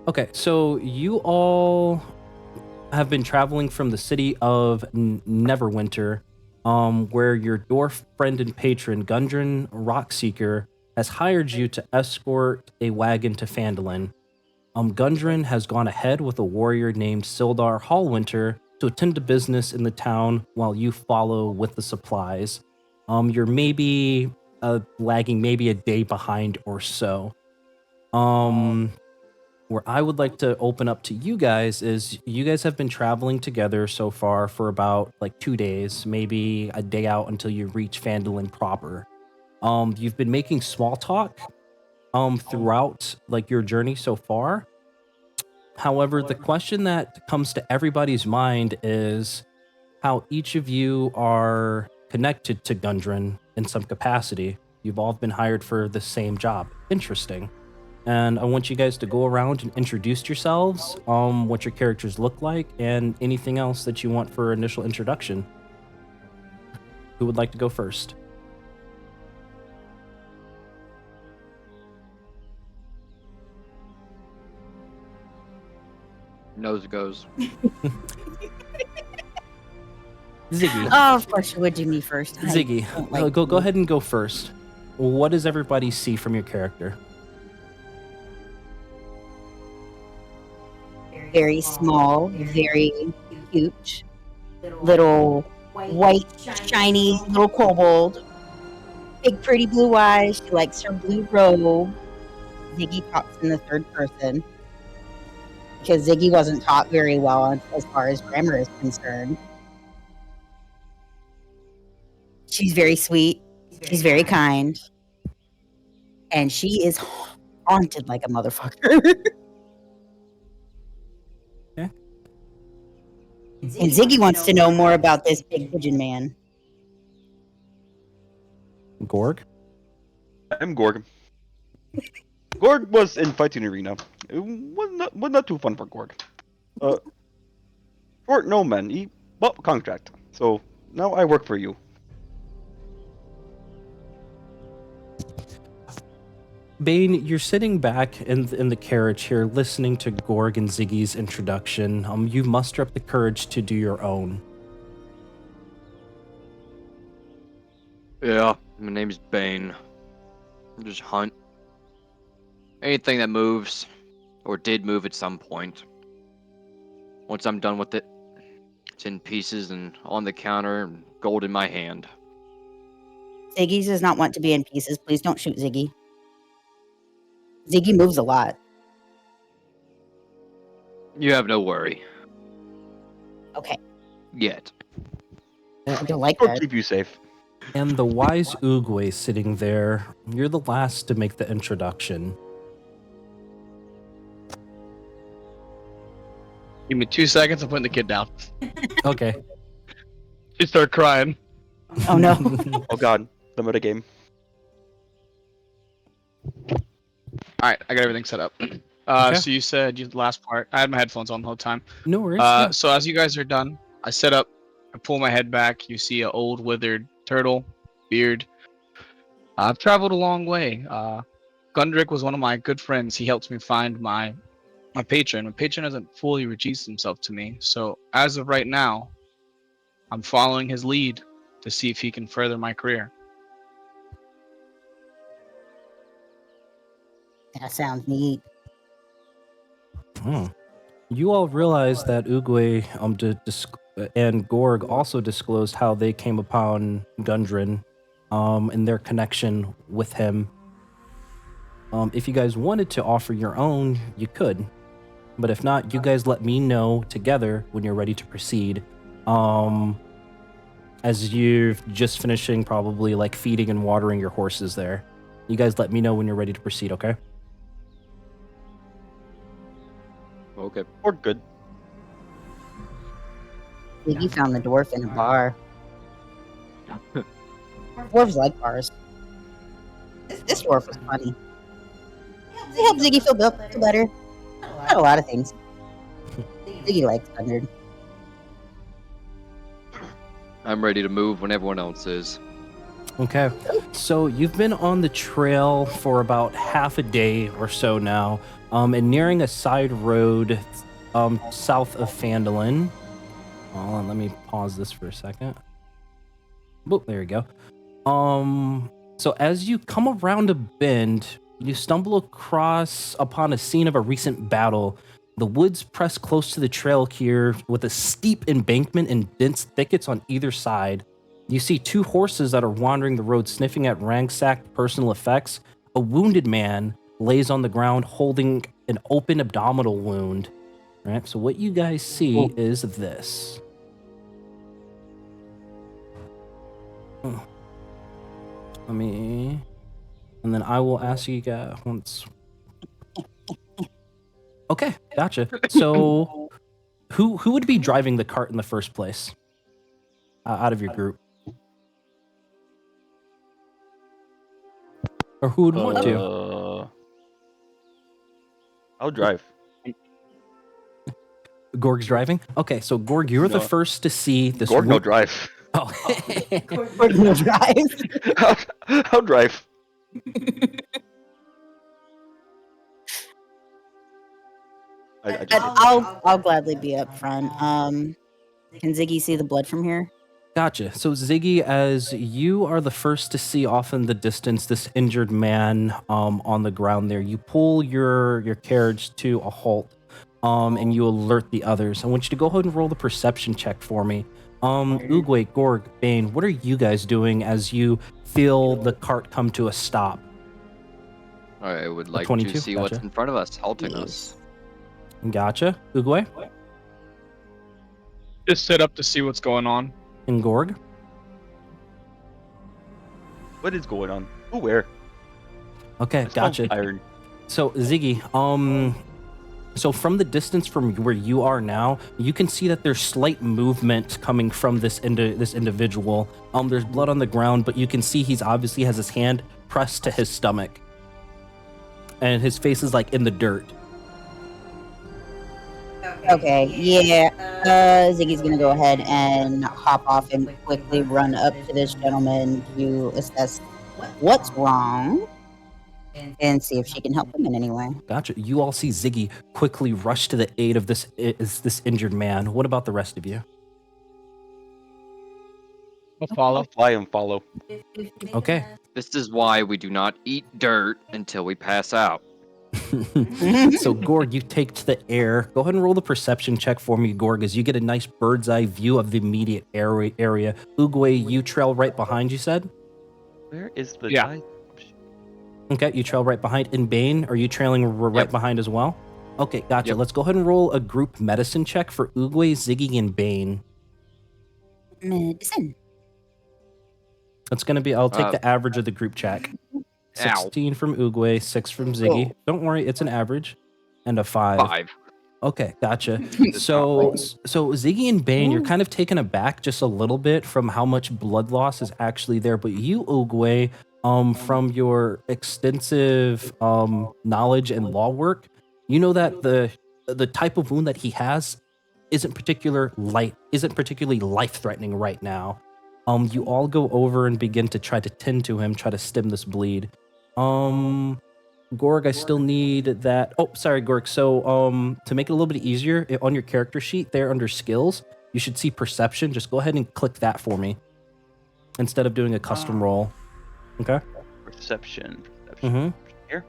Okay, so you all have been traveling from the city of Neverwinter, where your dwarf friend and patron, Gundren Rockseeker, has hired you to escort a wagon to Phandelver. Gundren has gone ahead with a warrior named Sildar Hallwinter to attend to business in the town while you follow with the supplies. You're maybe lagging maybe a day behind or so. Where I would like to open up to you guys is you guys have been traveling together so far for about like 2 days, maybe a day out until you reach Phandelver proper. You've been making small talk throughout like your journey so far. However, the question that comes to everybody's mind is how each of you are connected to Gundren in some capacity. You've all been hired for the same job. Interesting. And I want you guys to go around and introduce yourselves, what your characters look like, and anything else that you want for initial introduction. Who would like to go first? Nose goes. Ziggy. Oh, of course you would do me first. Ziggy, go ahead and go first. What does everybody see from your character? Very small, very cute, little white, shiny, little kobold. Big, pretty blue eyes. She likes her blue robe. Ziggy talks in the third person because Ziggy wasn't taught very well as far as grammar is concerned. She's very sweet. She's very kind. And she is haunted like a motherfucker. Okay. And Ziggy wants to know more about this big pigeon man. Gorg? I'm Gorg. Gorg was in Fighting Arena. It was not too fun for Gorg. For no man, he bought contract. So now I work for you. Bane, you're sitting back in the carriage here, listening to Gorg and Ziggy's introduction. You muster up the courage to do your own. Yeah, my name's Bane. I just hunt anything that moves, or did move at some point. Once I'm done with it, it's in pieces and on the counter, and gold in my hand. Ziggy does not want to be in pieces. Please don't shoot Ziggy. Ziggy moves a lot. You have no worry. Okay. Yet. I don't like Or that. keep you safe. And the wise Oogway sitting there, you're the last to make the introduction. Give me 2 seconds, I'm putting the kid down. Okay. She started crying. Oh no. Oh god, the metagame. Alright, I got everything set up. Okay. So you said the last part. I had my headphones on the whole time. No worries. Yeah. So as you guys are done, I set up, I pull my head back, you see an old withered turtle, beard. I've traveled a long way. Gundrick was one of my good friends. He helped me find my patron. My patron hasn't fully released himself to me. So as of right now, I'm following his lead to see if he can further my career. That sounds neat. You all realize that Oogway and Gorg also disclosed how they came upon Gundren and their connection with him. If you guys wanted to offer your own, you could. But if not, you guys let me know together when you're ready to proceed. As you're just finishing probably like feeding and watering your horses there. You guys let me know when you're ready to proceed, okay? Okay. Or good. Ziggy found the dwarf in a bar. Dwarves like bars. This dwarf was funny. It helped Ziggy feel better. Not a lot of things. Ziggy likes Thundered. I'm ready to move when everyone else is. Okay, so you've been on the trail for about half a day or so now. and nearing a side road south of Phandelver. Hold on, let me pause this for a second. Boop, there we go. So as you come around a bend, you stumble upon a scene of a recent battle. The woods press close to the trail here with a steep embankment and dense thickets on either side. You see two horses that are wandering the road sniffing at ransacked personal effects. A wounded man lays on the ground holding an open abdominal wound. All right, so what you guys see is this. Let me, and then I will ask you guys once. Okay, gotcha. So, who would be driving the cart in the first place, out of your group, or who would want to? I'll drive. Gorg's driving. Okay, so Gorg, you're the first to see this. Gorg no drive. Oh, Gorg no drive. I'll drive. I'll gladly be up front. Can Ziggy see the blood from here? Gotcha. So Ziggy, as you are the first to see off in the distance this injured man on the ground there, you pull your carriage to a halt and you alert the others. I want you to go ahead and roll the perception check for me. Oogway, Gorg, Bane, what are you guys doing as you feel the cart come to a stop? I would like 22? to see what's in front of us, halting us. Gotcha. Oogway Just set up to see what's going on. and Gorg. What is going on? Oh, where? Okay, I smell gotcha. Iron. So Ziggy, so from the distance from where you are now, you can see that there's slight movement coming from this individual. There's blood on the ground, but you can see he's obviously has his hand pressed to his stomach, and his face is like in the dirt. Okay, yeah. Ziggy's gonna go ahead and hop off and quickly run up to this gentleman to assess what's wrong and see if she can help him in any way. Gotcha. You all see Ziggy quickly rush to the aid of this injured man. What about the rest of you? I'll follow. I'll fly and follow. Okay. This is why we do not eat dirt until we pass out. So Gorg, you take to the air. Go ahead and roll the perception check for me, Gorg, as you get a nice bird's eye view of the immediate area. Oogway, you trail right behind, you said? Where is the Yeah. guy? Okay, you trail right behind. And Bane, are you trailing right behind as well? Okay, gotcha. Yep. Let's go ahead and roll a group medicine check for Oogway, Ziggy, and Bane. Medicine. That's going to be, I'll take the average of the group check. 16 from Oogway, 6 from Ziggy. Don't worry, it's an average. And a 5. 5. Okay, gotcha. So Ziggy and Bane, you're kind of taken aback just a little bit from how much blood loss is actually there. But you, Oogway, from your extensive knowledge and law work, you know that the type of wound that he has isn't particularly life-threatening right now. You all go over and begin to try to tend to him, try to stem this bleed. Gorg, I still need that. Oh, sorry, Gorg. So, to make it a little bit easier, on your character sheet there under skills, you should see perception. Just go ahead and click that for me instead of doing a custom roll. Okay? Perception. Mm-hmm. Here.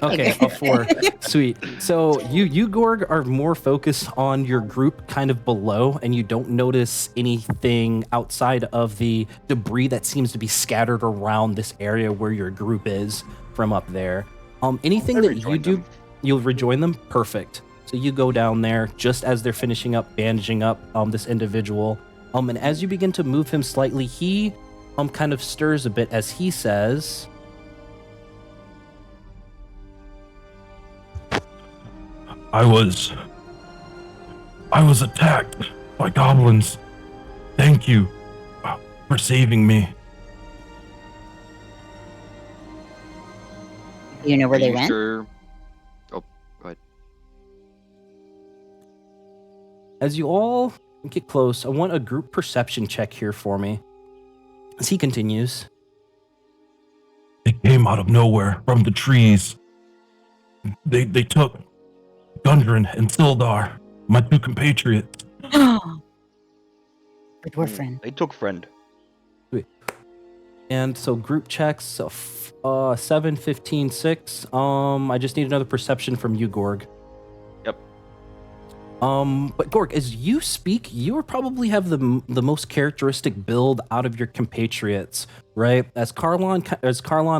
Okay, a 4. Sweet. So you Gorg are more focused on your group kind of below, and you don't notice anything outside of the debris that seems to be scattered around this area where your group is from up there. Anything that you do, you'll rejoin them? Perfect. So you go down there just as they're finishing up bandaging up this individual. And as you begin to move him slightly, he kind of stirs a bit as he says, I was attacked by goblins. Thank you for saving me. Do you know where Are they you went? sure? Oh, go ahead. as you all get close, I want a group perception check here for me. As he continues, They came out of nowhere from the trees. They took Gundren and Sildar, my two compatriots. But we're friends. They took friend. And so group checks, 7, 15, 6. I just need another perception from you, Gorg. Yep. But Gorg, as you speak, you probably have the most characteristic build out of your compatriots, right? As Carlon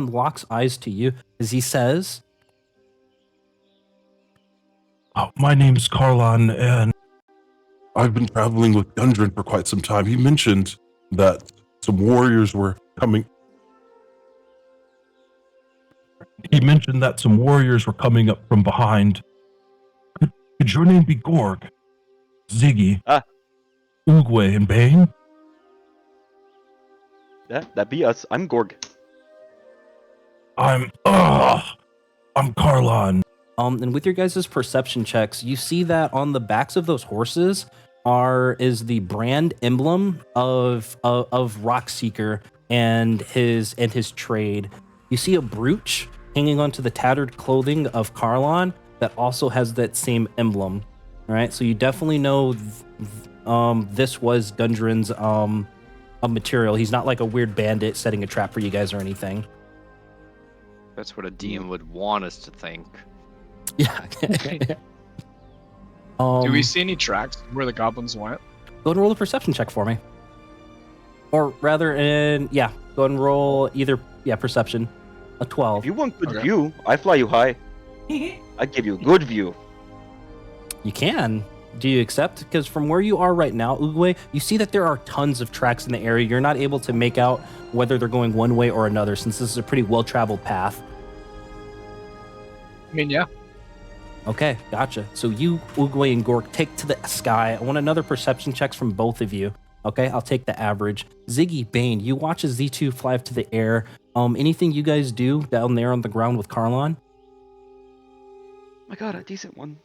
locks eyes to you, as he says, My name's Carlon, and I've been traveling with Gundren for quite some time. He mentioned that some warriors were coming. He mentioned that some warriors were coming up from behind. Could your name be Gorg? Ziggy? Oogway and Bane? Yeah, that be us. I'm Gorg. I'm Carlon. and with your guys' perception checks, you see that on the backs of those horses is the brand emblem of Rockseeker and his trade. You see a brooch hanging onto the tattered clothing of Carlon that also has that same emblem. All right, so you definitely know this was Gundren's a material. He's not like a weird bandit setting a trap for you guys or anything. That's what a DM would want us to think. Yeah. Do we see any tracks where the goblins went? Go and roll a perception check for me. Or rather, go and roll either perception. A 12. If you want good Okay. view, I fly you high. I give you a good view. You can. Do you accept? Because from where you are right now, Oogway, you see that there are tons of tracks in the area. You're not able to make out whether they're going one way or another, since this is a pretty well-traveled path. I mean, yeah. Okay, gotcha. So you, Oogway, and Gork take to the sky. I want another perception checks from both of you. Okay, I'll take the average. Ziggy, Bane, you watch as Z2 fly up to the air. Anything you guys do down there on the ground with Carlon? I got a decent one.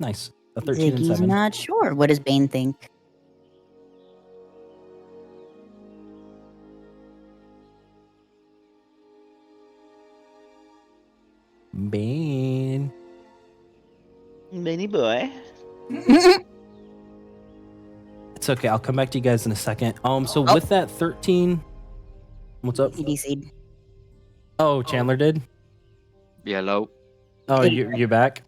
Nice. A 13 and Ziggy's 7. not sure. What does Bane think? Bane. Mini boy. It's okay. I'll come back to you guys in a second. So Oh. with that 13, what's up? He DC'd. Oh, Chandler did. Yellow. Oh, you're back.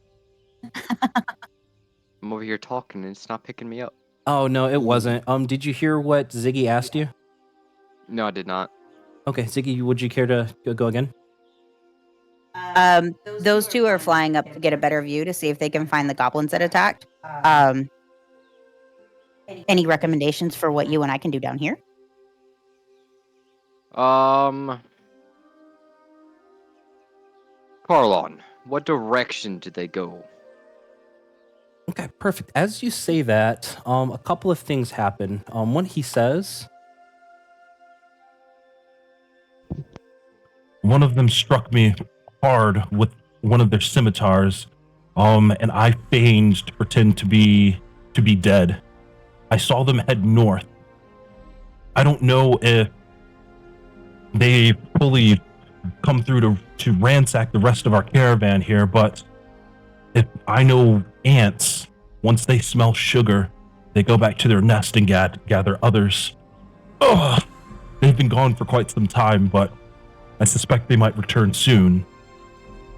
I'm over here talking and it's not picking me up. Oh no, it wasn't. Did you hear what Ziggy asked you? No, I did not. Okay, Ziggy, would you care to go again? Those two are flying up to get a better view to see if they can find the goblins that attacked. Any recommendations for what you and I can do down here? Carlon, what direction did they go? Okay, perfect. As you say that, a couple of things happen. One, he says, One of them struck me hard with one of their scimitars, and I feigned to pretend to be dead. I saw them head north. I don't know if they fully come through to ransack the rest of our caravan here, but if I know ants, once they smell sugar, they go back to their nest and gather others. Ugh! They've been gone for quite some time, but I suspect they might return soon.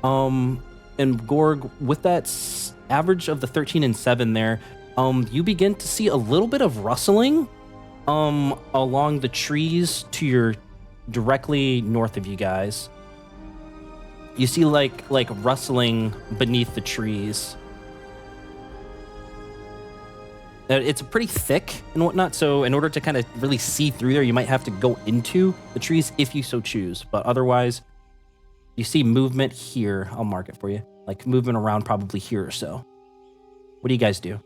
And Gorg, with that average of the 13 and 7 there, you begin to see a little bit of rustling along the trees to your directly north of you guys. You see like rustling beneath the trees. It's pretty thick and whatnot, so in order to kind of really see through there, you might have to go into the trees if you so choose. But otherwise, you see movement here. I'll mark it for you. Like movement around probably here or so. What do you guys do?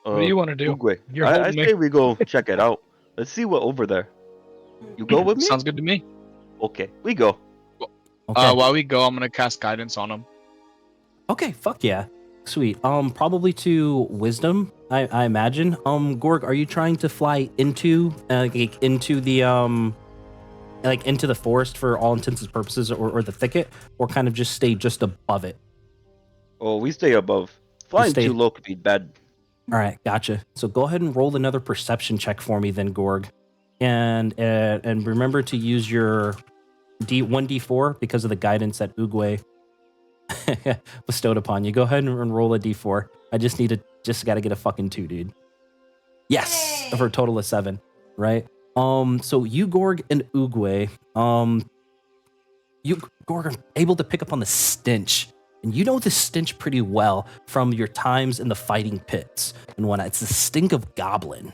What do you want to do? Oogway. You're I holding me. say we go check it out. Let's see what over there. You go with me? Sounds good to me. Okay, we go. Okay. While we go, I'm gonna cast guidance on them. Okay, fuck yeah. Sweet. Probably to wisdom, I imagine. Gorg, are you trying to fly into into the into the forest for all intents and purposes, or the thicket, or kind of just stay just above it? Oh, we stay above. Flying stay- too low could be bad. All right, gotcha. So go ahead and roll another perception check for me, then, Gorg, and remember to use your D1d4 because of the guidance that Oogway bestowed upon you. Go ahead and roll a d4. I just got to get a fucking 2, dude. Yes, for a total of 7, right? So you, Gorg, and Oogway, you, Gorg, are able to pick up on the stench. And you know the stench pretty well from your times in the fighting pits and whatnot. It's the stink of Goblin,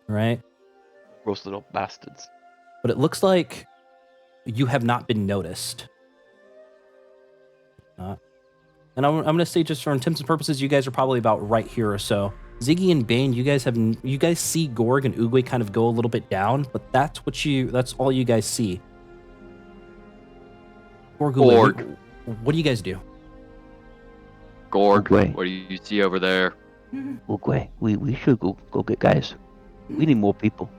right? Gross little bastards. But it looks like you have not been noticed. And I'm going to say, just for intents and purposes, you guys are probably about right here or so. Ziggy and Bane, you guys see Gorg and Oogway kind of go a little bit down, but that's all you guys see. Gorg, Oogway, what do you guys do? Gorg, Oogway. what do you see over there? Oogway, we should go get guys. We need more people.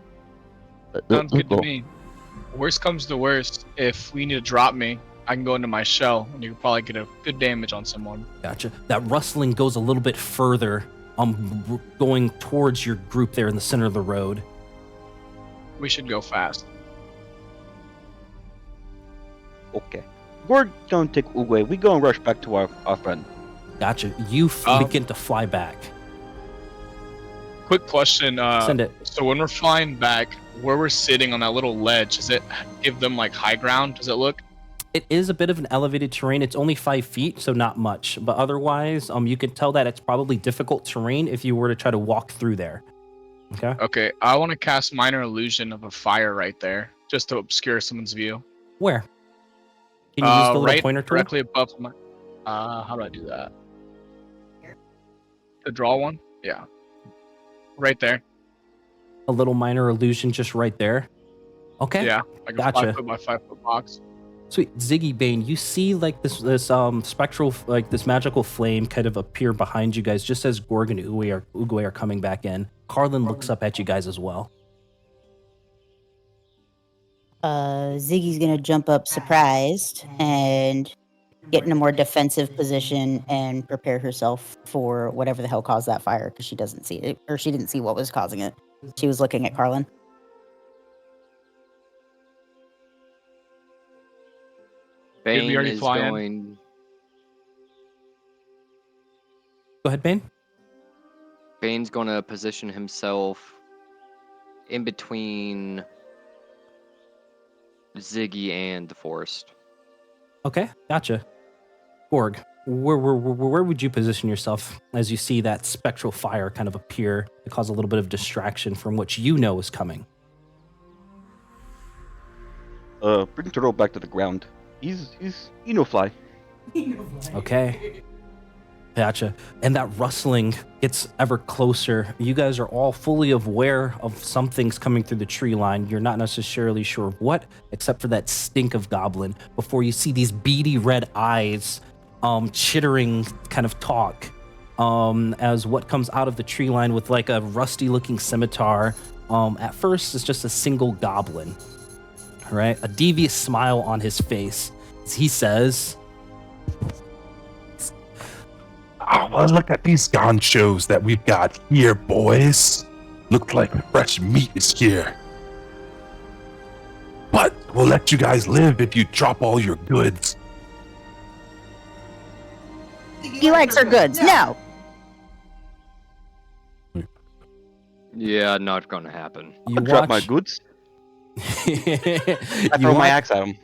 Sounds Let's good to go. me. Worst comes to worst, if we need to drop me, I can go into my shell, and you can probably get a good damage on someone. Gotcha. That rustling goes a little bit further, going towards your group there in the center of the road. We should go fast. Okay. We're gonna take Oogway. We go and rush back to our friend. Gotcha. You begin to fly back. Quick question. Send it. So when we're flying back, where we're sitting on that little ledge, does it give them like high ground? Does it look? It is a bit of an elevated terrain. It's only 5 feet, so not much. But otherwise, you can tell that it's probably difficult terrain if you were to try to walk through there. Okay. Okay, I want to cast Minor Illusion of a fire right there, just to obscure someone's view. Where? Can you use the little right pointer tool? directly above my. How do I do that? The draw one? Yeah. Right there. A little minor illusion just right there. Okay. Yeah, like a Gotcha. 5 foot by 5 foot box. Sweet. Ziggy, Bane, you see like this spectral, like this magical flame kind of appear behind you guys just as Gorg and Oogway are coming back in. Carlin looks up at you guys as well. Ziggy's gonna jump up surprised and get in a more defensive position and prepare herself for whatever the hell caused that fire, because she doesn't see it, or she didn't see what was causing it. She was looking at Carlin. Bane we already is fly in? going. Go ahead, Bane. Bane's going to position himself in between Ziggy and the forest. Okay, gotcha. Gorg, where would you position yourself as you see that spectral fire kind of appear to cause a little bit of distraction from what you know is coming? Bring Turtle back to the ground. He's fly. Okay. Gotcha. And that rustling gets ever closer. You guys are all fully aware of something's coming through the tree line. You're not necessarily sure of what, except for that stink of Goblin, before you see these beady red eyes chittering kind of talk as what comes out of the tree line with like a rusty looking scimitar. At first, it's just a single goblin, right? A devious smile on his face as he says, Oh, well, look at these ganchos that we've got here, boys. Looks like fresh meat is here. But we'll let you guys live if you drop all your goods. He likes her goods. No. Yeah, not gonna happen. you I'll drop my watch- goods. I you throw my watch- axe at him.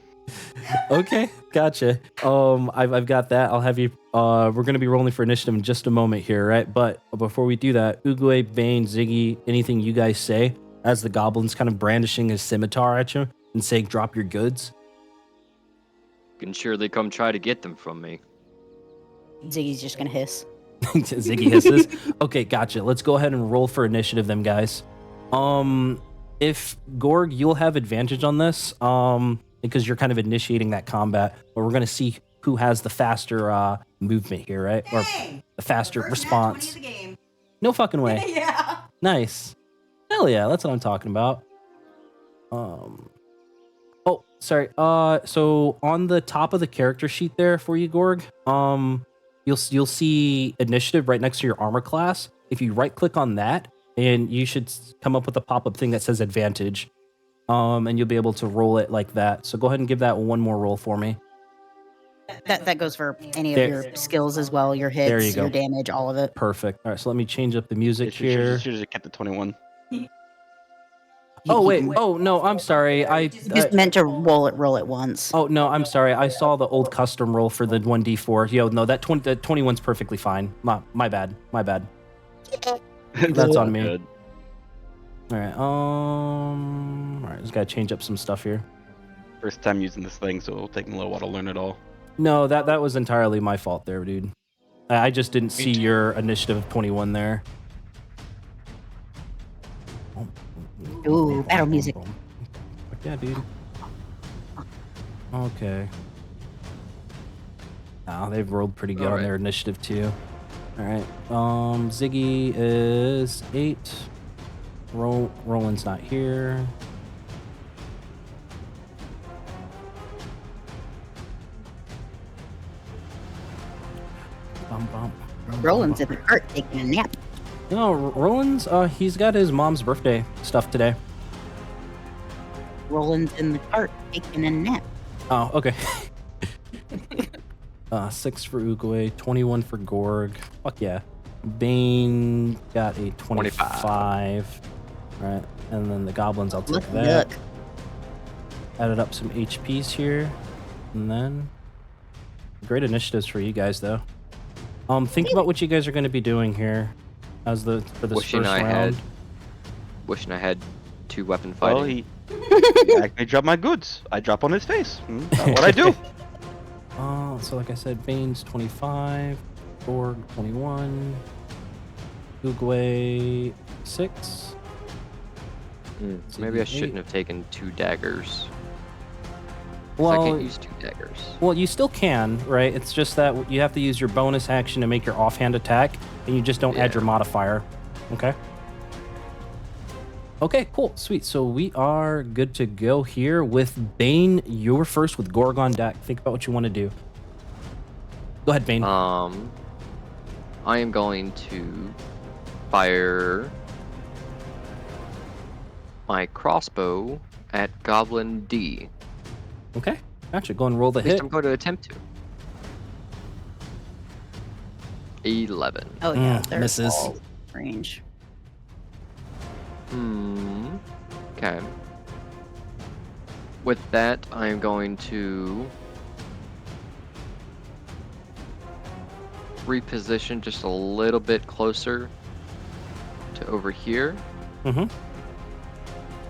Okay, gotcha. I've got that. I'll have you. We're gonna be rolling for initiative in just a moment here, right? But before we do that, Oogway, Bane, Ziggy, anything you guys say as the goblin's kind of brandishing his scimitar at you and saying, "Drop your goods." Can surely come try to get them from me. Ziggy's just gonna hiss. Ziggy hisses. Okay, gotcha. Let's go ahead and roll for initiative, then, guys. If Gorg, you'll have advantage on this, because you're kind of initiating that combat. But we're gonna see who has the faster movement here, right? Or the faster response. No fucking way. Yeah. Nice. Hell yeah, that's what I'm talking about. Oh, sorry. So on the top of the character sheet there for you, Gorg, you'll see initiative right next to your armor class. If you right click on that, and you should come up with a pop-up thing that says advantage. And you'll be able to roll it like that. So go ahead and give that one more roll for me. That goes for any of There- your skills as well, your There you hits, go. your damage, all of it. Perfect. All right, so let me change up the music here. Should have kept the 21. Oh wait. Oh no, I'm sorry. I Just meant to roll it once. Oh no, I'm sorry. I saw the old custom roll for the 1d4. Yo, no, that 21's perfectly fine. My bad. My bad. That's on me. Good. All right. Just gotta change up some stuff here. First time using this thing, so it'll take me a little while to learn it all. No, that was entirely my fault there, dude. I just didn't see your initiative of 21 there. Ooh, battle music. Yeah, dude. Okay. Oh, they've rolled pretty good on their initiative too. All right. Ziggy is 8. Roland's not here. Roland's in the cart taking a nap. No, Roland's he's got his mom's birthday stuff today. Roland's in the cart taking a nap. Oh, okay. 6 for Uguay, 21 for Gorg. Fuck yeah. Bane got a 25. Right, and then the goblins, I'll take Look, that. look. Added up some HPs here, and then great initiatives for you guys though. Think about what you guys are going to be doing here as for this Wishing first I round. Wishing I had 2 weapon Well, fighting. he actually dropped my goods. I drop on his face. That's what I do. So like I said, Bane's 25, Gorg 21, Uguay 6. Maybe I Ziggy, shouldn't 8. have taken 2 daggers. 'Cause I Well, can't use 2 daggers. well, you still can, right? It's just that you have to use your bonus action to make your offhand attack, and you just don't add Yeah. your modifier. Okay. Okay, cool, sweet. So we are good to go here with Bane. You're first with Gorg on deck. Think about what you want to do. Go ahead, Bane. I am going to fire my crossbow at Goblin D. Okay, gotcha. Go and roll the At least hit. I'm going to attempt to. 11. Oh yeah, there's misses. all range. Okay. With that, I am going to reposition just a little bit closer to over here. Mm-hmm.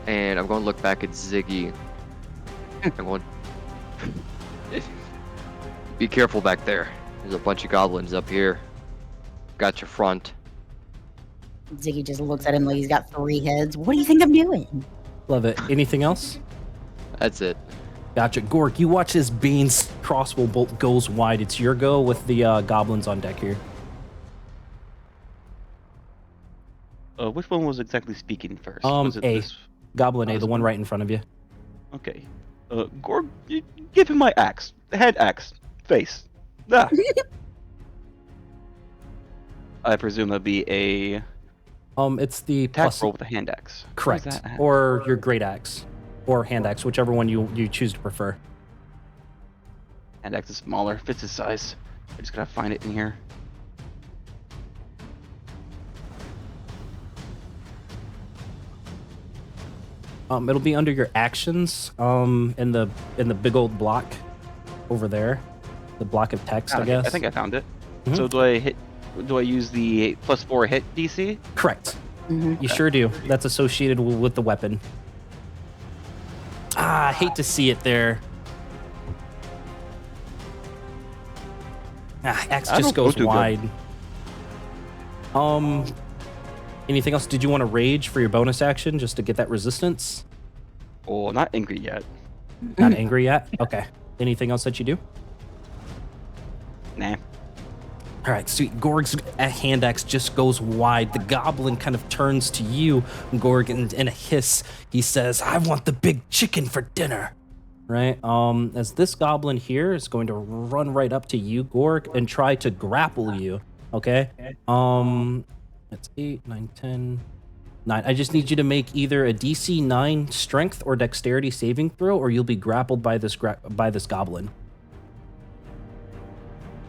And I'm going to look back at Ziggy. I'm going. Be careful back there. There's a bunch of goblins up here. Got your front. Ziggy just looks at him like he's got 3 heads. What do you think I'm doing? Love it. Anything else? That's it. Gotcha. Gork, you watch as Bane's crossbow bolt goes wide. It's your go with the goblins on deck here. Which one was exactly speaking first? A. Was it this? Goblin A, Oh, the this one one? right in front of you. Okay. Gorg, give him my axe. Head axe. Face. Ah. I presume that'd be a It's the attack plus roll with a hand axe. Where's correct, that at? or your great axe, or hand axe, whichever one you choose to prefer. Hand axe is smaller, fits his size. I just gotta find it in here. It'll be under your actions, in the big old block over there, the block of text, I Okay, guess. I think I found it. Mhm. So do I use the +4 hit DC? Correct. Mm-hmm. You sure do. That's associated with the weapon. I hate to see it there. Axe I just don't goes go too good. wide. Anything else? Did you want to rage for your bonus action just to get that resistance? Oh, not angry yet. Not angry yet? Okay. Anything else that you do? Nah. All right, sweet. Gorg's hand axe just goes wide. The goblin kind of turns to you, Gorg, and in a hiss, he says, "I want the big chicken for dinner." Right? As this goblin here is going to run right up to you, Gorg, and try to grapple you. Okay? That's 8, 9, 10, 9. I just need you to make either a DC 9 strength or dexterity saving throw, or you'll be grappled by this goblin.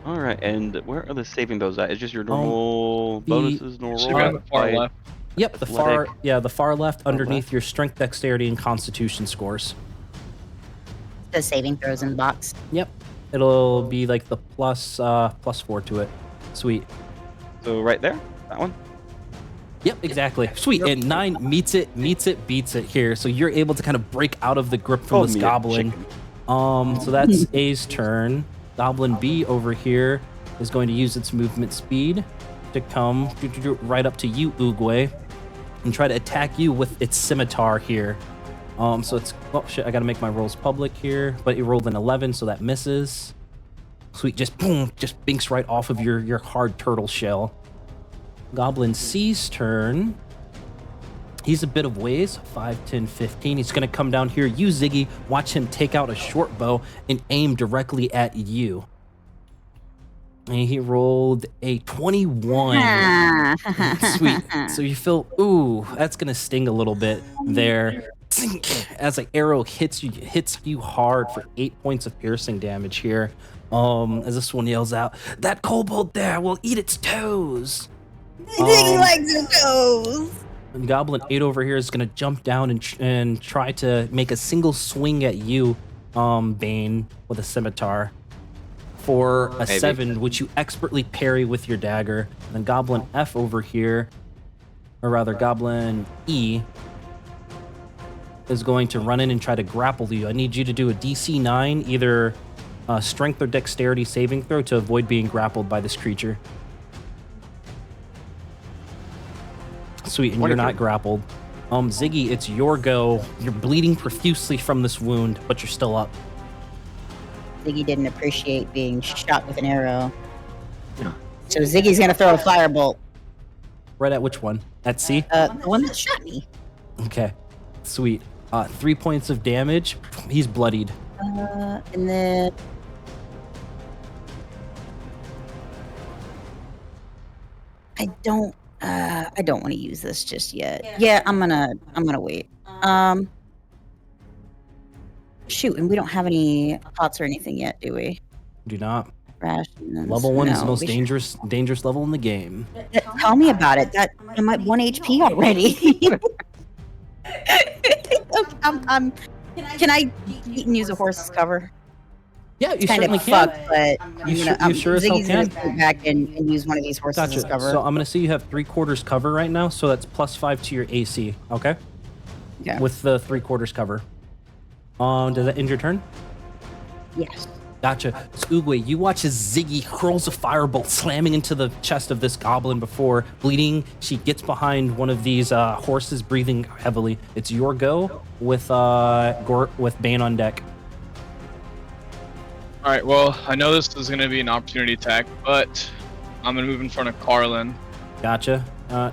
All right, and where are the saving throws at? It's just your normal the- bonuses, normal Should roll. be on the far Fight. left. Yep, the far left underneath your strength, dexterity, and constitution scores. The saving throws in the box. Yep. It'll be like the +4 to it. Sweet. So right there, that one. Yep, exactly. Sweet. And 9 meets it, beats it here. So you're able to kind of break out of the grip from this me a goblin. chicken. So that's A's turn. Goblin B over here is going to use its movement speed to come right up to you, Oogway, and try to attack you with its scimitar here. So it's, oh shit, I gotta make my rolls public here, but it rolled an 11, so that misses. Sweet, just boom, just binks right off of your hard turtle shell. Goblin C's turn. He's a bit of ways, 5, 10, 15. He's gonna come down here. You, Ziggy, watch him take out a short bow and aim directly at you. And he rolled a 21. Sweet. So you feel, ooh, that's gonna sting a little bit there. As an arrow hits you hard for 8 points of piercing damage here. As this one yells out, "That kobold there will eat its toes." Ziggy likes his toes. And Goblin 8 over here is gonna jump down and try to make a single swing at you, Bane, with a scimitar. For a Maybe. 7, which you expertly parry with your dagger. And then Goblin F over here, or rather Goblin E, is going to run in and try to grapple you. I need you to do a DC 9, either strength or dexterity saving throw to avoid being grappled by this creature. Sweet, and you're not grappled. Ziggy, it's your go. You're bleeding profusely from this wound, but you're still up. Ziggy didn't appreciate being shot with an arrow. So Ziggy's gonna throw a firebolt. Right at which one? At C? The one that shot me. Okay, sweet. 3 points of damage. He's bloodied. And then I don't want to use this just yet. Yeah, I'm gonna wait. Shoot, and we don't have any pots or anything yet, do we? Do not. Rations. Level 1 is the No, most we should- dangerous level in the game. Tell me about it. That I'm at 1 HP already. Can I eat and use a horse's cover? Yeah, you It's kind certainly of can. fucked, but You sure as hell Ziggy's gonna can. go back and use one of these horses Gotcha. as cover. So I'm gonna say you have 3/4 cover right now, so that's +5 to your AC. Okay. Yeah. With the 3/4 cover. Does that end your turn? Yes. Gotcha. So Oogway, you watch as Ziggy hurls a firebolt slamming into the chest of this goblin before bleeding. She gets behind one of these horses, breathing heavily. It's your go with Bane on deck. All right. Well, I know this is going to be an opportunity attack, but I'm going to move in front of Carlin. Gotcha.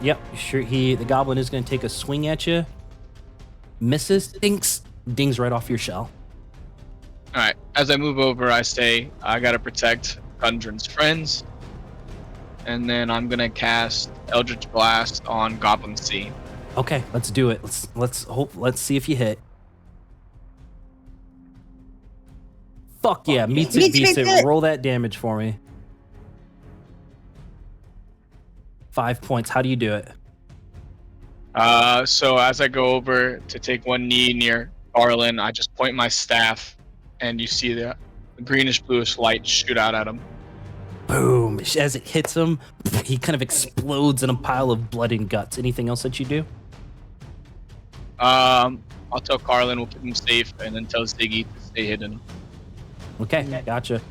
Yep. Sure. The goblin is going to take a swing at you. Misses. Dings right off your shell. All right. As I move over, I say I got to protect Gundren's friends, and then I'm going to cast Eldritch Blast on Goblin C. Okay, let's do it. Let's see if you hit. Fuck yeah, meets it, beats it. Roll that damage for me. 5 points. How do you do it? So as I go over to take one knee near Carlin, I just point my staff, and you see the greenish bluish light shoot out at him. Boom. As it hits him, he kind of explodes in a pile of blood and guts. Anything else that you do? I'll tell Carlin we'll keep him safe, and then tell Ziggy to stay hidden. Okay, gotcha.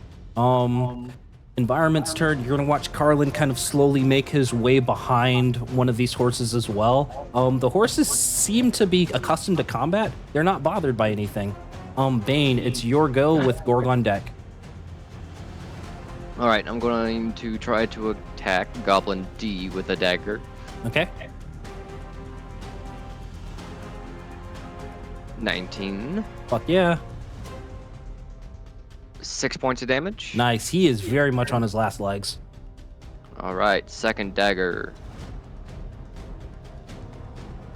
Environment's turn. You're gonna watch Carlin kind of slowly make his way behind one of these horses as well. The horses seem to be accustomed to combat. They're not bothered by anything. Bane, it's your go with Gorg on deck. All right, I'm going to try to attack Goblin D with a dagger. Okay. 19. Fuck yeah. 6 points of damage. Nice. He is very much on his last legs. All right, second dagger.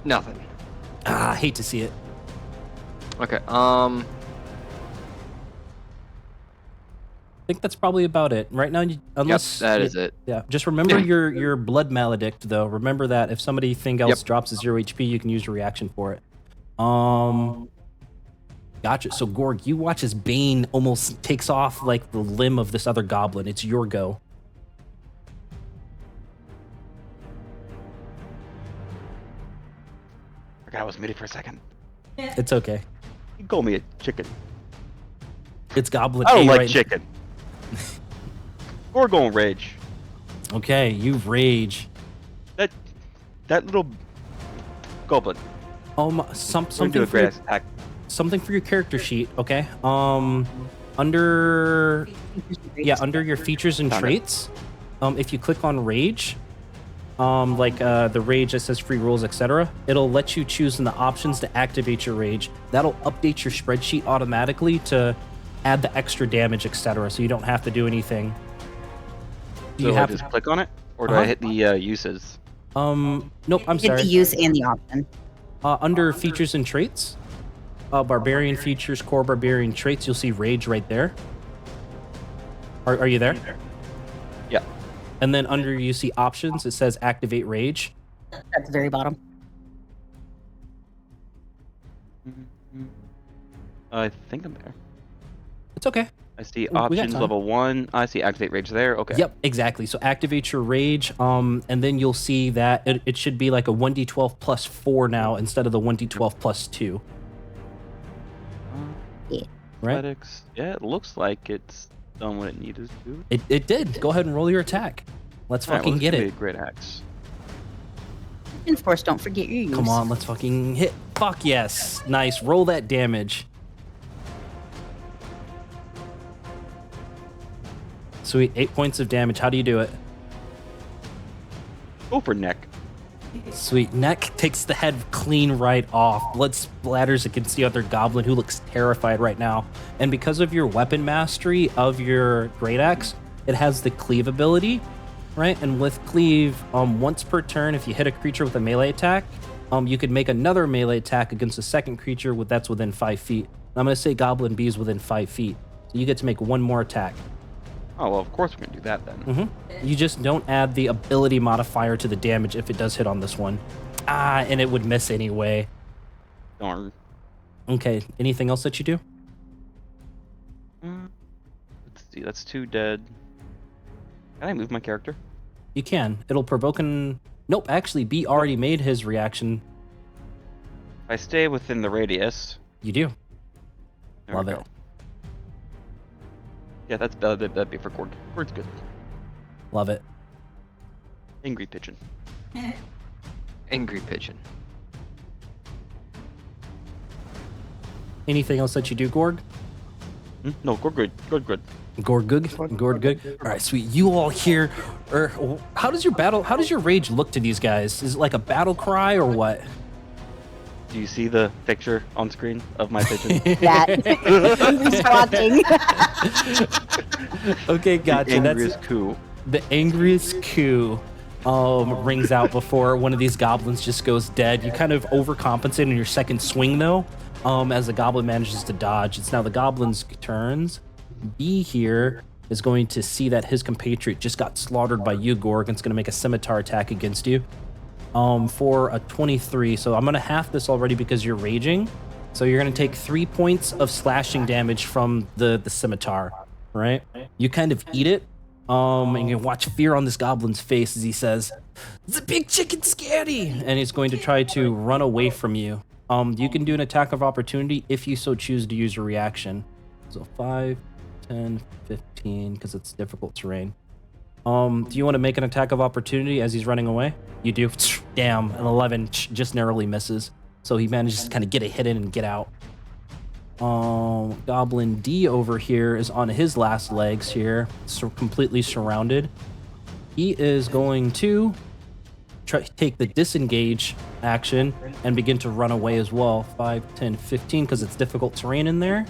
Nothing. Ah, I hate to see it. Okay. I think that's probably about it. Right now, unless Yep, that is it. Yeah, just remember your blood maledict though. Remember that if somebody thing else drops to 0 HP, you can use a reaction for it. Gotcha. So Gorg, you watch as Bane almost takes off like the limb of this other goblin. It's your go. Forgot I was muted for a second. It's okay. You call me a chicken. It's Goblin I don't A like right chicken. Or going rage. Okay, you rage. That little goblin. Something Do a for great your, attack. something for your character sheet. Okay. Under under your features and Found it. traits, if you click on rage, the rage that says free rules, etc., it'll let you choose in the options to activate your rage. That'll update your spreadsheet automatically to add the extra damage, etc., so you don't have to do anything. Do So you I have just click on it, or do I hit the uses? nope, I'm Hit sorry. the use and the option. Under features and traits, barbarian features, core barbarian traits, you'll see rage right there. Are you there? Yeah. And then under you see options, it says activate rage. At the very bottom. I think I'm there. It's okay. I see got options time. level 1. I see activate rage there. Okay. Yep, exactly. So activate your rage, and then you'll see that it should be like a 1d12 plus 4 now instead of the 1d12 plus 2. Right? Athletics. Yeah, it looks like it's done what it needed to. It did. Go ahead and roll your attack. Let's All right, fucking well, get it's gonna it. be a great axe. And of course, don't forget your use. Come on, let's fucking hit. Fuck yes. Nice. Roll that damage. Sweet. 8 points of damage. How do you do it? Go for neck. Sweet. Neck takes the head clean right off. Blood splatters against the other goblin who looks terrified right now. And because of your weapon mastery of your great axe, it has the cleave ability, right? And with cleave, once per turn, if you hit a creature with a melee attack, you could make another melee attack against a second creature that's within 5 feet. And I'm going to say Goblin B is within 5 feet. So you get to make one more attack. Oh, well, of course we're going to do that then. You just don't add the ability modifier to the damage if it does hit on this one. And it would miss anyway. Darn. Okay, anything else that you do? Let's see, that's 2 dead. Can I move my character? You can. It'll provoke an... Nope, actually, B already made his reaction. If I stay within the radius. You do. There Love we it. go. Yeah, that'd be for Gorg. Gorg's good. Love it. Angry pigeon. Angry pigeon. Anything else that you do, Gorg? No, Gorg good. Gorg good. Gorg good? Gorg good? All right, sweet. You all hear... how does your rage look to these guys? Is it like a battle cry or what? Do you see the picture on screen of my pigeon? That. Who's watching? Okay, gotcha. The angriest coup. The angriest coup rings out before one of these goblins just goes dead. You kind of overcompensate in your second swing, though, as the goblin manages to dodge. It's now the goblin's turns. B here is going to see that his compatriot just got slaughtered by you, Gorg, and it's going to make a scimitar attack against you for a 23. So I'm going to half this already because you're raging. So you're going to take 3 points of slashing damage from the scimitar, right? You kind of eat it. And you watch fear on this goblin's face as he says, "The big chicken's scary!" And he's going to try to run away from you. You can do an attack of opportunity if you so choose to use your reaction. So 5, 10, 15, because it's difficult terrain. Do you want to make an attack of opportunity as he's running away? You do. Damn, an 11 just narrowly misses. So he manages to kind of get a hit in and get out. Goblin D over here is on his last legs here, so completely surrounded. He is going to take the disengage action and begin to run away as well. 5, 10, 15, because it's difficult terrain in there.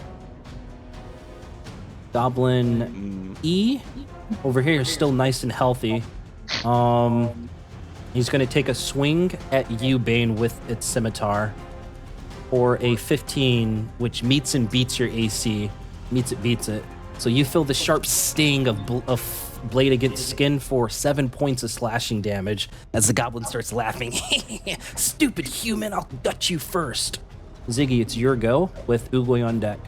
Goblin E over here is still nice and healthy. He's going to take a swing at you, Bane, with its scimitar for a 15, which meets and beats your AC. Meets it, beats it. So you feel the sharp sting of blade against skin for 7 points of slashing damage as the goblin starts laughing. Stupid human, I'll gut you first. Ziggy, it's your go with Oogway on deck.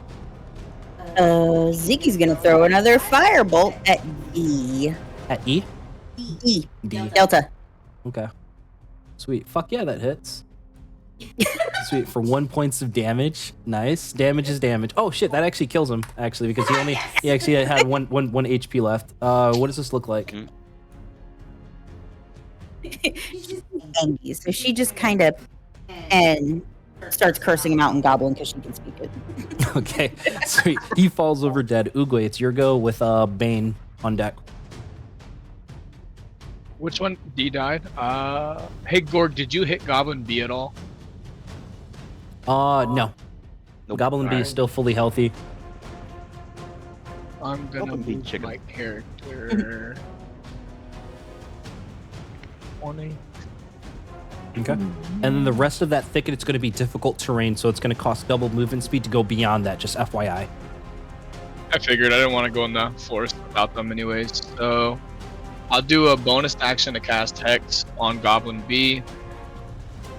Ziggy's gonna throw another firebolt at D. At E? D. D. Delta. Okay. Sweet. Fuck yeah, that hits. Sweet. For 1 point of damage. Nice. Damage is damage. Oh shit, that actually kills him, actually, because he actually had one HP left. What does this look like? She's angry, so she just kind of and starts cursing him out in Goblin because she can speak it. Okay. Sweet. He falls over dead. Oogway, it's your go with Bane on deck. Which one? D died. Hey Gorg, did you hit Goblin B at all? No. Nope. Goblin B is still fully healthy. I'm gonna Goblin B move chicken. my character. 20. Okay. And then the rest of that thicket, it's going to be difficult terrain, so it's going to cost double movement speed to go beyond that, just FYI. I figured I didn't want to go in the forest without them anyways, so I'll do a bonus action to cast Hex on Goblin B,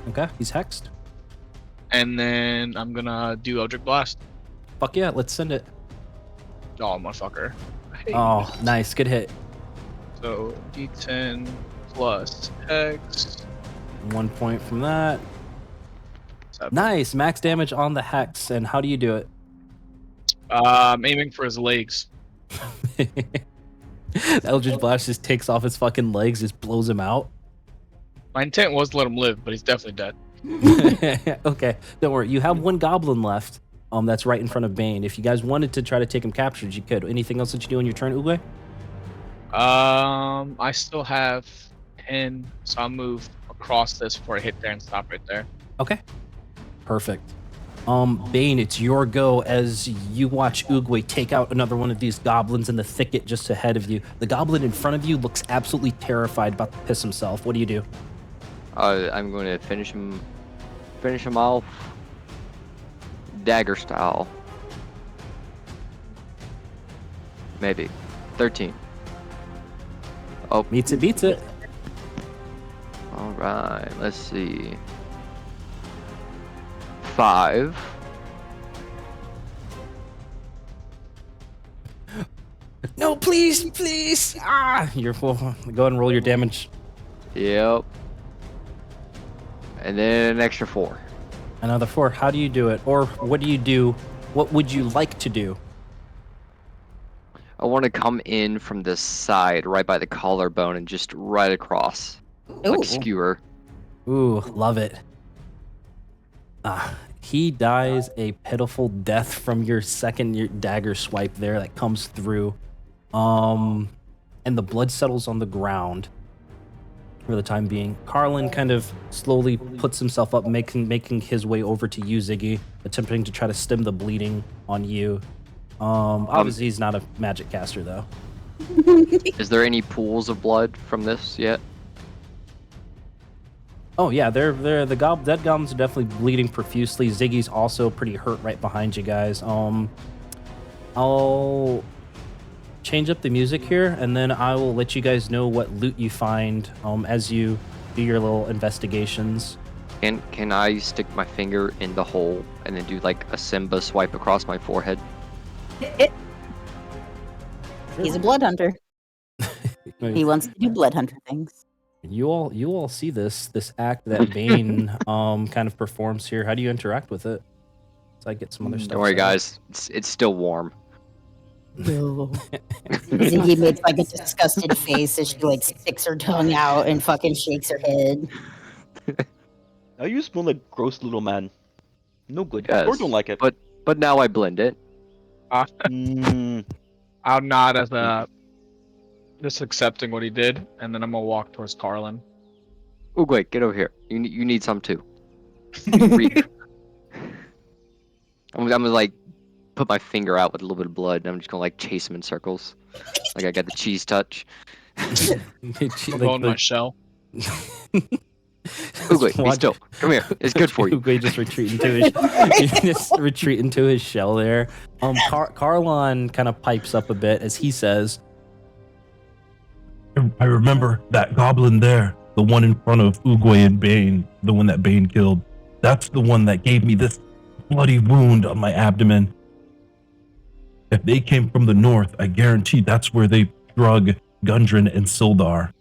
Okay, he's hexed. and then I'm gonna do Eldritch Blast. Fuck yeah, let's send it. Oh, motherfucker. Hey. Oh, nice. Good hit. So D10 plus Hex. 1 point from that. 7. Nice. Max damage on the hex. And how do you do it? I'm aiming for his legs. Eldritch Blast just takes off his fucking legs, just blows him out. My intent was to let him live, but he's definitely dead. Okay, don't worry. You have one goblin left. That's right in front of Bane. If you guys wanted to try to take him captured, you could. Anything else that you do on your turn, Oogway? I still have 10, so I'll move across this before I hit there and stop right there. Okay. Perfect. Bane, it's your go as you watch Oogway take out another one of these goblins in the thicket just ahead of you. The goblin in front of you looks absolutely terrified, about to piss himself. What do you do? I'm going to finish him off dagger style. Maybe 13. Oh, Meets it, beats it. all right. Let's see. 5. No, please, please. Ah, you're full. Go ahead and roll your damage. Yep. And then an extra 4. Another 4. How do you do it? Or what do you do? What would you like to do? I want to come in from this side, right by the collarbone, and just right across, Ooh. like skewer. Ooh, love it. He dies a pitiful death from your second dagger swipe there that comes through. And the blood settles on the ground for the time being. Carlin kind of slowly puts himself up, making his way over to you, Ziggy, attempting to try to stem the bleeding on you. Obviously he's not a magic caster though. Is there any pools of blood from this yet? Oh yeah, they're dead goblins are definitely bleeding profusely. Ziggy's also pretty hurt right behind you guys. I'll change up the music here, and then I will let you guys know what loot you find as you do your little investigations. Can I stick my finger in the hole and then do like a Simba swipe across my forehead? He's a blood hunter. He wants to do blood hunter things. You all see this act that Bane kind of performs here. How do you interact with it? So I get some other stuff. Don't worry, set up. guys. It's still warm. No. Ziggy makes like a disgusted face as she like sticks her tongue out and fucking shakes her head. Now you smell like gross little man. No good. Yes, Or don't like it. But but now I blend it. Mm, I'll nod as just accepting what he did, and then I'm gonna walk towards Carlin. Oogway, get over here. You need some too. I'm gonna like put my finger out with a little bit of blood, and I'm just gonna like chase him in circles, like I got the cheese touch. I'm going my shell. Oogway, be still. Come here. It's good for you. Oogway just retreat into his just retreat into his shell there. Carlon kind of pipes up a bit as he says, I remember that goblin there, the one in front of Oogway and Bane, the one that Bane killed. That's the one that gave me this bloody wound on my abdomen. If they came from the north, I guarantee that's where they drug Gundren and Sildar.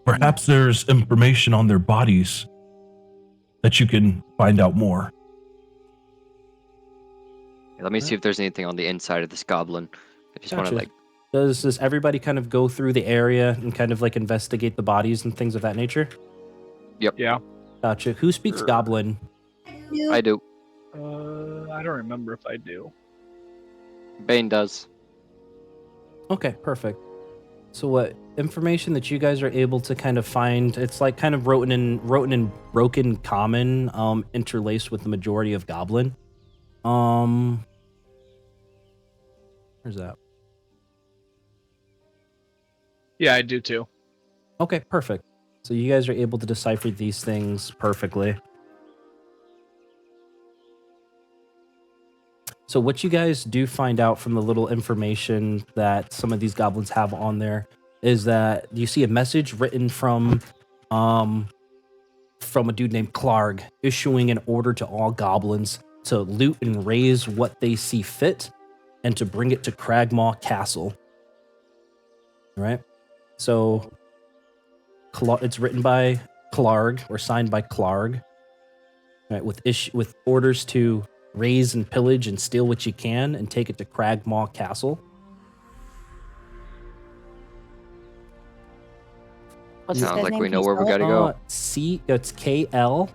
Perhaps there's information on their bodies that you can find out more. Let me see if there's anything on the inside of this goblin. I just want to Gotcha. like. does everybody kind of go through the area and kind of like investigate the bodies and things of that nature? Yeah. Gotcha. Who speaks Sure. Goblin? I do. I don't remember if I do. Bane does. Okay, perfect. So what information that you guys are able to kind of find, it's like kind of written in broken common, interlaced with the majority of Goblin. Where's that? Yeah, I do too. Okay, perfect. So you guys are able to decipher these things perfectly. So what you guys do find out from the little information that some of these goblins have on there is that you see a message written from a dude named Clarg issuing an order to all goblins to loot and raise what they see fit and to bring it to Cragmaw Castle. All right? So it's written by Clarg or signed by Clarg, right? With orders to raise and pillage and steal what you can and take it to Cragmaw Castle. What's this Sounds guy's like name? we Can know you where we spell it? gotta go. It's KLARG.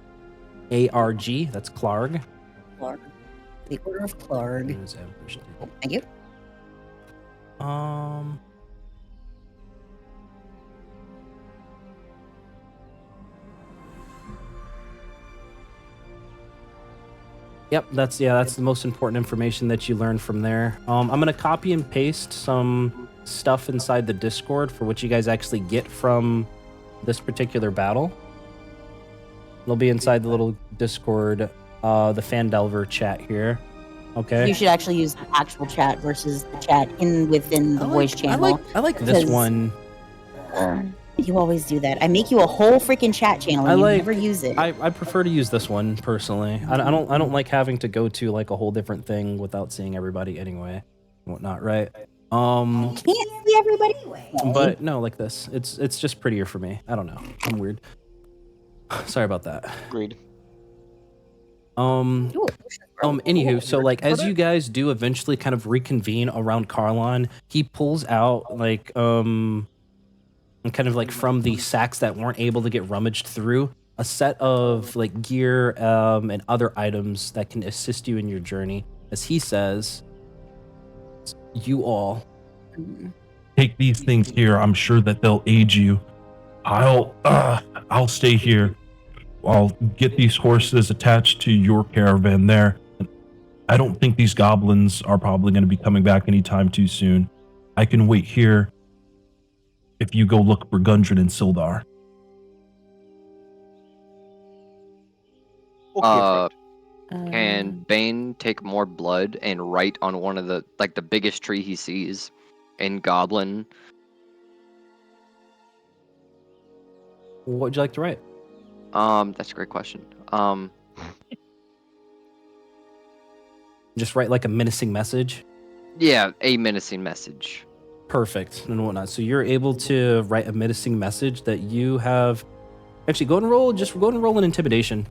That's Clarg. Clarg. The Order of Clarg. Oh, thank you. Yep, that's the most important information that you learned from there. I'm gonna copy and paste some stuff inside the Discord for what you guys actually get from this particular battle. It'll be inside the little Discord, the Phandelver chat here. Okay. You should actually use the actual chat versus the chat within the voice channel. I like this because- one. You always do that. I make you a whole freaking chat channel and you never use it. I prefer to use this one personally. I don't like having to go to like a whole different thing without seeing everybody anyway, and whatnot, right? Can't see everybody. But no, like this. It's just prettier for me. I don't know. I'm weird. Sorry about that. agreed. Anywho, so like as you guys do eventually kind of reconvene around Carlon, he pulls out like and kind of like from the sacks that weren't able to get rummaged through, a set of like gear and other items that can assist you in your journey. As he says, you all Take these things here. I'm sure that they'll aid you. I'll stay here. I'll get these horses attached to your caravan there. I don't think these goblins are probably going to be coming back anytime too soon. I can wait here if you go look for Gundren and Sildar. Okay, Can Bane take more blood and write on one of the biggest tree he sees in Goblin? what would you like to write? That's a great question. Just write like a menacing message. Yeah, a menacing message. Perfect and whatnot. So you're able to write a menacing message that you have. Actually, go and roll an intimidation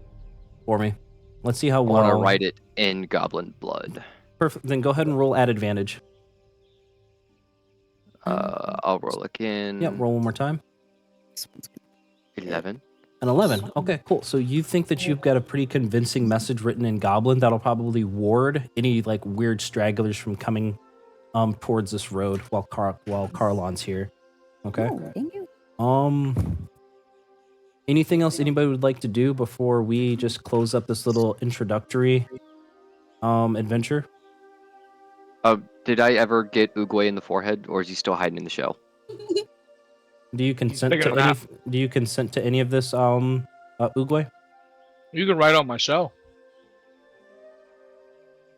for me. Let's see how I want to well. write it in Goblin blood. Perfect. Then go ahead and roll at advantage. I'll roll again. Yeah, roll one more time. 11. An 11. Okay, cool. So you think that you've got a pretty convincing message written in Goblin that'll probably ward any like weird stragglers from coming towards this road while Carlon's here. Okay. Ooh, thank you. Anything else anybody would like to do before we just close up this little introductory adventure? Did I ever get Oogway in the forehead, or is he still hiding in the shell? Do you consent Taking to a any? nap. Do you consent to any of this, Oogway? You can write on my shell.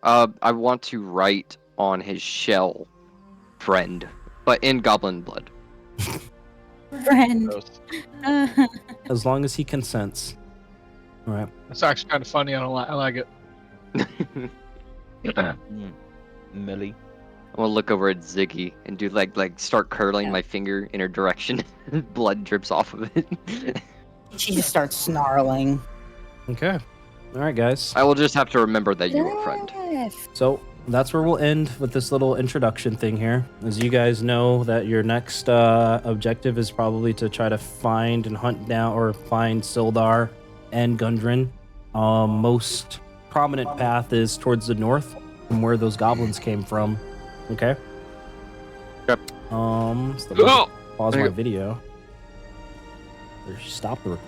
I want to write on his shell, friend, but in goblin blood. Friend. As long as he consents. All right. That's actually kind of funny. I like it. Millie. I want to look over at Ziggy and do like start curling my finger in her direction. Blood drips off of it. She just starts snarling. Okay. All right, guys. I will just have to remember that you were friend. Yes. So that's where we'll end with this little introduction thing here. As you guys know, that your next objective is probably to try to find and hunt down or find Sildar and Gundren. Most prominent path is towards the north, from where those goblins came from. Okay. Yep. So let me pause my video. Or stop the recording.